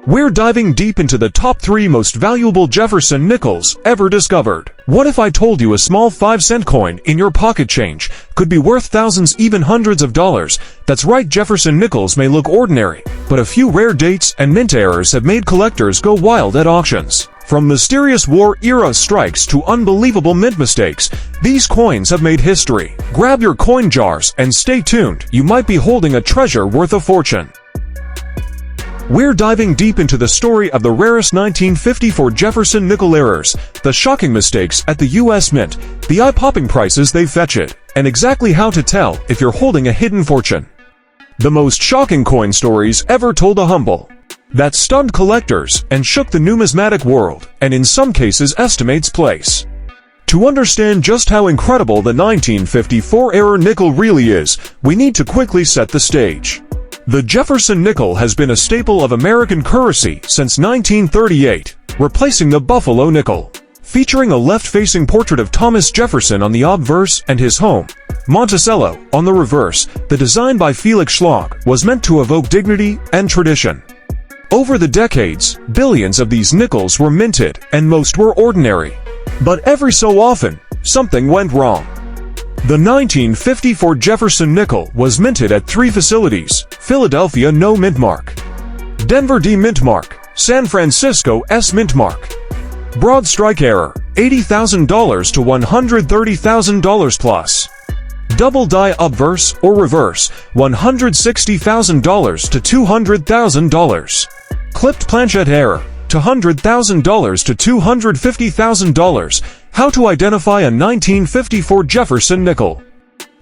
We're diving deep into the top 3 most valuable Jefferson nickels ever discovered. What if I told you a small 5-cent coin in your pocket change could be worth thousands, even hundreds of dollars? That's right, Jefferson nickels may look ordinary, but a few rare dates and mint errors have made collectors go wild at auctions. From mysterious war-era strikes to unbelievable mint mistakes, these coins have made history. Grab your coin jars and stay tuned. You might be holding a treasure worth a fortune. We're diving deep into the story of the rarest 1954 Jefferson nickel errors, the shocking mistakes at the U.S. Mint, the eye-popping prices they fetched, and exactly how to tell if you're holding a hidden fortune. The most shocking coin stories ever told, a humble that stunned collectors and shook the numismatic world, and in some cases estimates place. To understand just how incredible the 1954 error nickel really is, we need to quickly set the stage. The Jefferson nickel has been a staple of American currency since 1938, replacing the Buffalo nickel. Featuring a left-facing portrait of Thomas Jefferson on the obverse and his home, Monticello, on the reverse, the design by Felix Schlag was meant to evoke dignity and tradition. Over the decades, billions of these nickels were minted, and most were ordinary. But every so often, something went wrong. The 1954 Jefferson nickel was minted at 3 facilities: Philadelphia No Mint Mark, Denver D Mint Mark, San Francisco S Mint Mark. Broad strike error, $80,000 to $130,000 plus. Double die obverse or reverse, $160,000 to $200,000. Clipped planchette error, $100,000 to $250,000. How to identify a 1954 Jefferson nickel?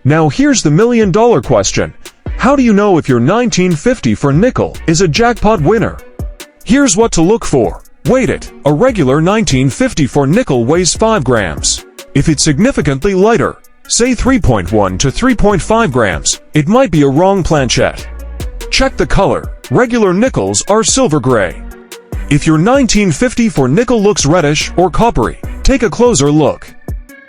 Now here's the million-dollar question. How do you know if your 1954 nickel is a jackpot winner? Here's what to look for. Weight it. A regular 1954 nickel weighs 5 grams. If it's significantly lighter, say 3.1 to 3.5 grams, it might be a wrong planchette. Check the color. Regular nickels are silver gray. If your 1954 nickel looks reddish or coppery, take a closer look.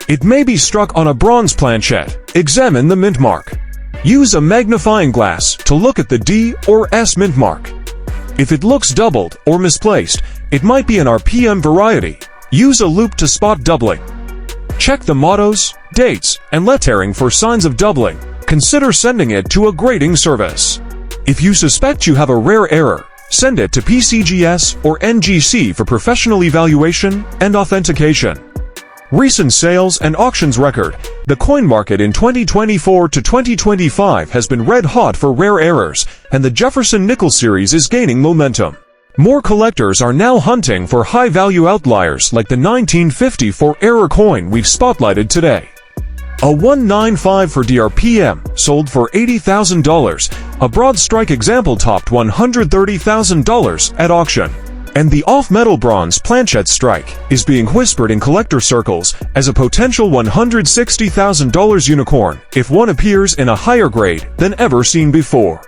It may be struck on a bronze planchette. Examine the mint mark. Use a magnifying glass to look at the D or S mint mark. If it looks doubled or misplaced, it might be an RPM variety. Use a loupe to spot doubling. Check the mottos, dates, and lettering for signs of doubling. Consider sending it to a grading service. If you suspect you have a rare error, send it to PCGS or NGC for professional evaluation and authentication. Recent sales and auctions record. The coin market in 2024 to 2025 has been red hot for rare errors, and the Jefferson nickel series is gaining momentum. More collectors are now hunting for high-value outliers like the 1954 error coin we've spotlighted today. A 195 DRPM sold for $80,000. A broad strike example topped $130,000 at auction. And the off-metal bronze planchette strike is being whispered in collector circles as a potential $160,000 unicorn if one appears in a higher grade than ever seen before.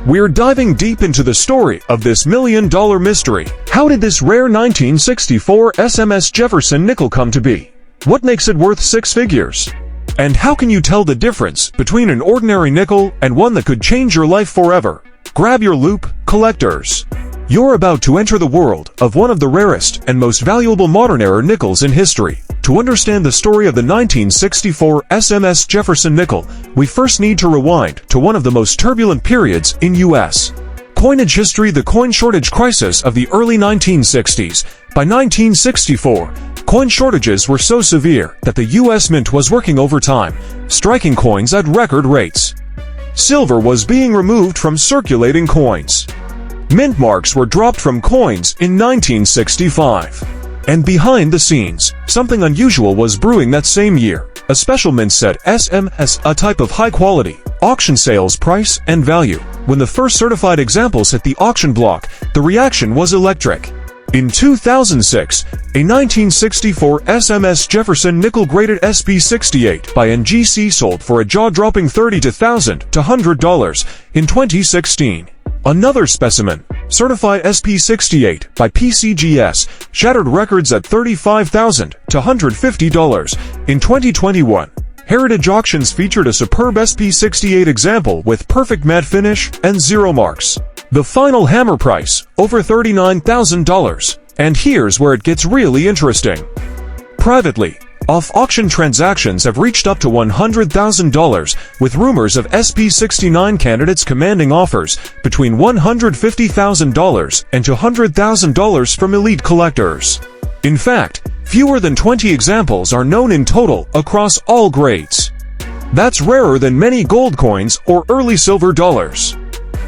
We're diving deep into the story of this million-dollar mystery. How did this rare 1964 SMS Jefferson nickel come to be? What makes it worth 6 figures? And how can you tell the difference between an ordinary nickel and one that could change your life forever? Grab your loupe, collectors. You're about to enter the world of one of the rarest and most valuable modern-era nickels in history. To understand the story of the 1964 SMS Jefferson nickel, we first need to rewind to one of the most turbulent periods in U.S. coinage history, the coin shortage crisis of the early 1960s. By 1964, coin shortages were so severe that the U.S. Mint was working overtime, striking coins at record rates. Silver was being removed from circulating coins. Mint marks were dropped from coins in 1965. And behind the scenes, something unusual was brewing that same year. A special mint set SMS, a type of high-quality auction sales price and value. When the first certified examples hit the auction block, the reaction was electric. In 2006, a 1964 SMS Jefferson nickel graded SP68 by NGC sold for a jaw-dropping $30,000 to $100. In 2016, another specimen, certified SP68 by PCGS, shattered records at $35,000 to $150. In 2021, Heritage Auctions featured a superb SP68 example with perfect matte finish and 0 marks. The final hammer price, over $39,000. And here's where it gets really interesting. Privately, off-auction transactions have reached up to $100,000, with rumors of SP69 candidates commanding offers between $150,000 and $200,000 from elite collectors. In fact, fewer than 20 examples are known in total across all grades. That's rarer than many gold coins or early silver dollars.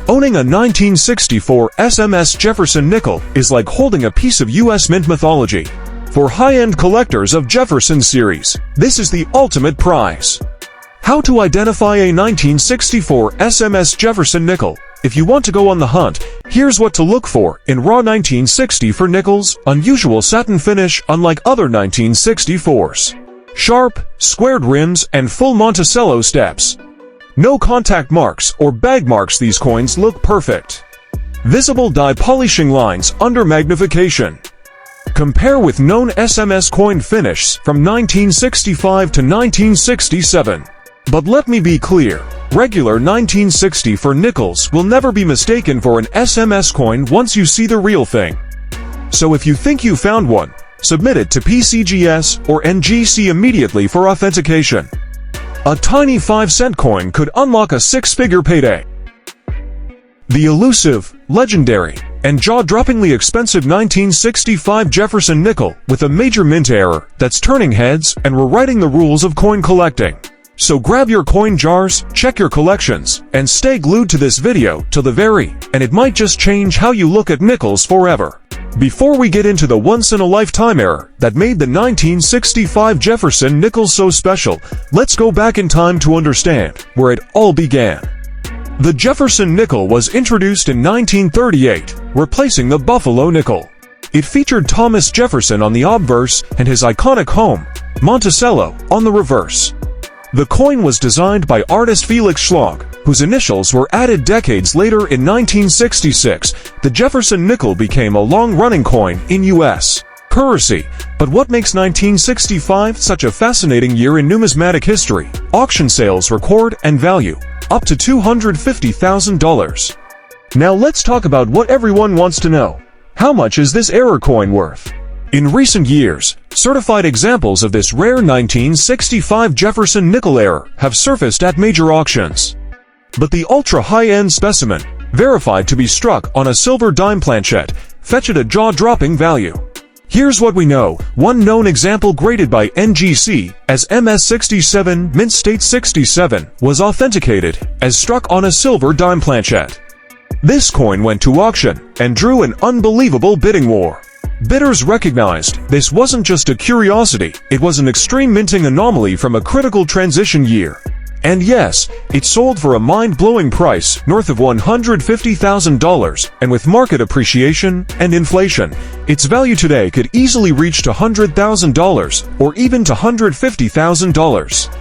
Owning a 1964 SMS Jefferson nickel is like holding a piece of U.S. mint mythology. For high-end collectors of Jefferson series, this is the ultimate prize. How to identify a 1964 SMS Jefferson nickel? If you want to go on the hunt, here's what to look for in raw 1964 nickels: unusual satin finish unlike other 1964s. Sharp, squared rims and full Monticello steps. No contact marks or bag marks. These coins look perfect. Visible die polishing lines under magnification. Compare with known SMS coin finishes from 1965 to 1967. But let me be clear, regular 1964 nickels will never be mistaken for an SMS coin once you see the real thing. So if you think you found one, submit it to PCGS or NGC immediately for authentication. A tiny 5-cent coin could unlock a 6-figure payday. The elusive, legendary, and jaw-droppingly expensive 1965 Jefferson nickel with a major mint error that's turning heads and rewriting the rules of coin collecting. So grab your coin jars, check your collections, and stay glued to this video till the very end, and it might just change how you look at nickels forever. Before we get into the once-in-a-lifetime error that made the 1965 Jefferson nickel so special, let's go back in time to understand where it all began. The Jefferson nickel was introduced in 1938, replacing the Buffalo nickel. It featured Thomas Jefferson on the obverse and his iconic home, Monticello, on the reverse. The coin was designed by artist Felix Schlag, whose initials were added decades later in 1966. The Jefferson nickel became a long-running coin in U.S. currency. But what makes 1965 such a fascinating year in numismatic history? Auction sales record and value up to $250,000. Now let's talk about what everyone wants to know. How much is this error coin worth? In recent years, certified examples of this rare 1965 Jefferson nickel error have surfaced at major auctions. But the ultra-high-end specimen, verified to be struck on a silver dime planchette, fetched a jaw-dropping value. Here's what we know. One known example graded by NGC as MS67 Mint State 67 was authenticated as struck on a silver dime planchette. This coin went to auction and drew an unbelievable bidding war. Bidders recognized this wasn't just a curiosity, it was an extreme minting anomaly from a critical transition year. And yes, it sold for a mind-blowing price north of $150,000, and with market appreciation and inflation, its value today could easily reach to $100,000 or even to $150,000.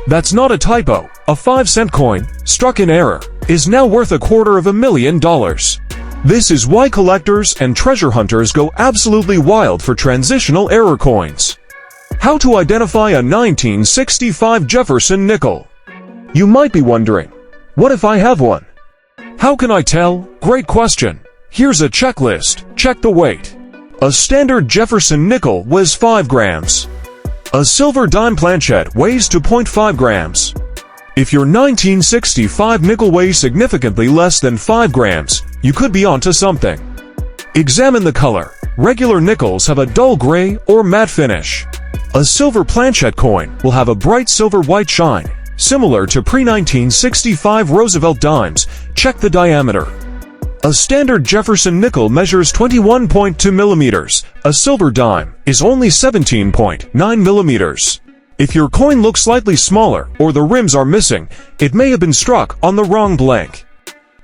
That's not a typo. A 5-cent coin, struck in error, is now worth $250,000. This is why collectors and treasure hunters go absolutely wild for transitional error coins. How to identify a 1965 Jefferson nickel? You might be wondering, what if I have one? How can I tell? Great question. Here's a checklist. Check the weight. A standard Jefferson nickel weighs 5 grams. A silver dime planchette weighs 2.5 grams. If your 1965 nickel weighs significantly less than 5 grams, you could be onto something. Examine the color. Regular nickels have a dull gray or matte finish. A silver planchette coin will have a bright silver-white shine, similar to pre-1965 Roosevelt dimes. Check the diameter. A standard Jefferson nickel measures 21.2 millimeters. A silver dime is only 17.9 millimeters. If your coin looks slightly smaller or the rims are missing, it may have been struck on the wrong blank.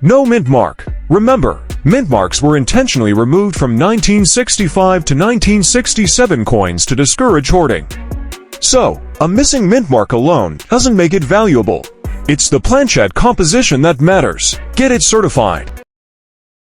No mint mark. Remember, mint marks were intentionally removed from 1965 to 1967 coins to discourage hoarding. So, a missing mint mark alone doesn't make it valuable. It's the planchette composition that matters. Get it certified.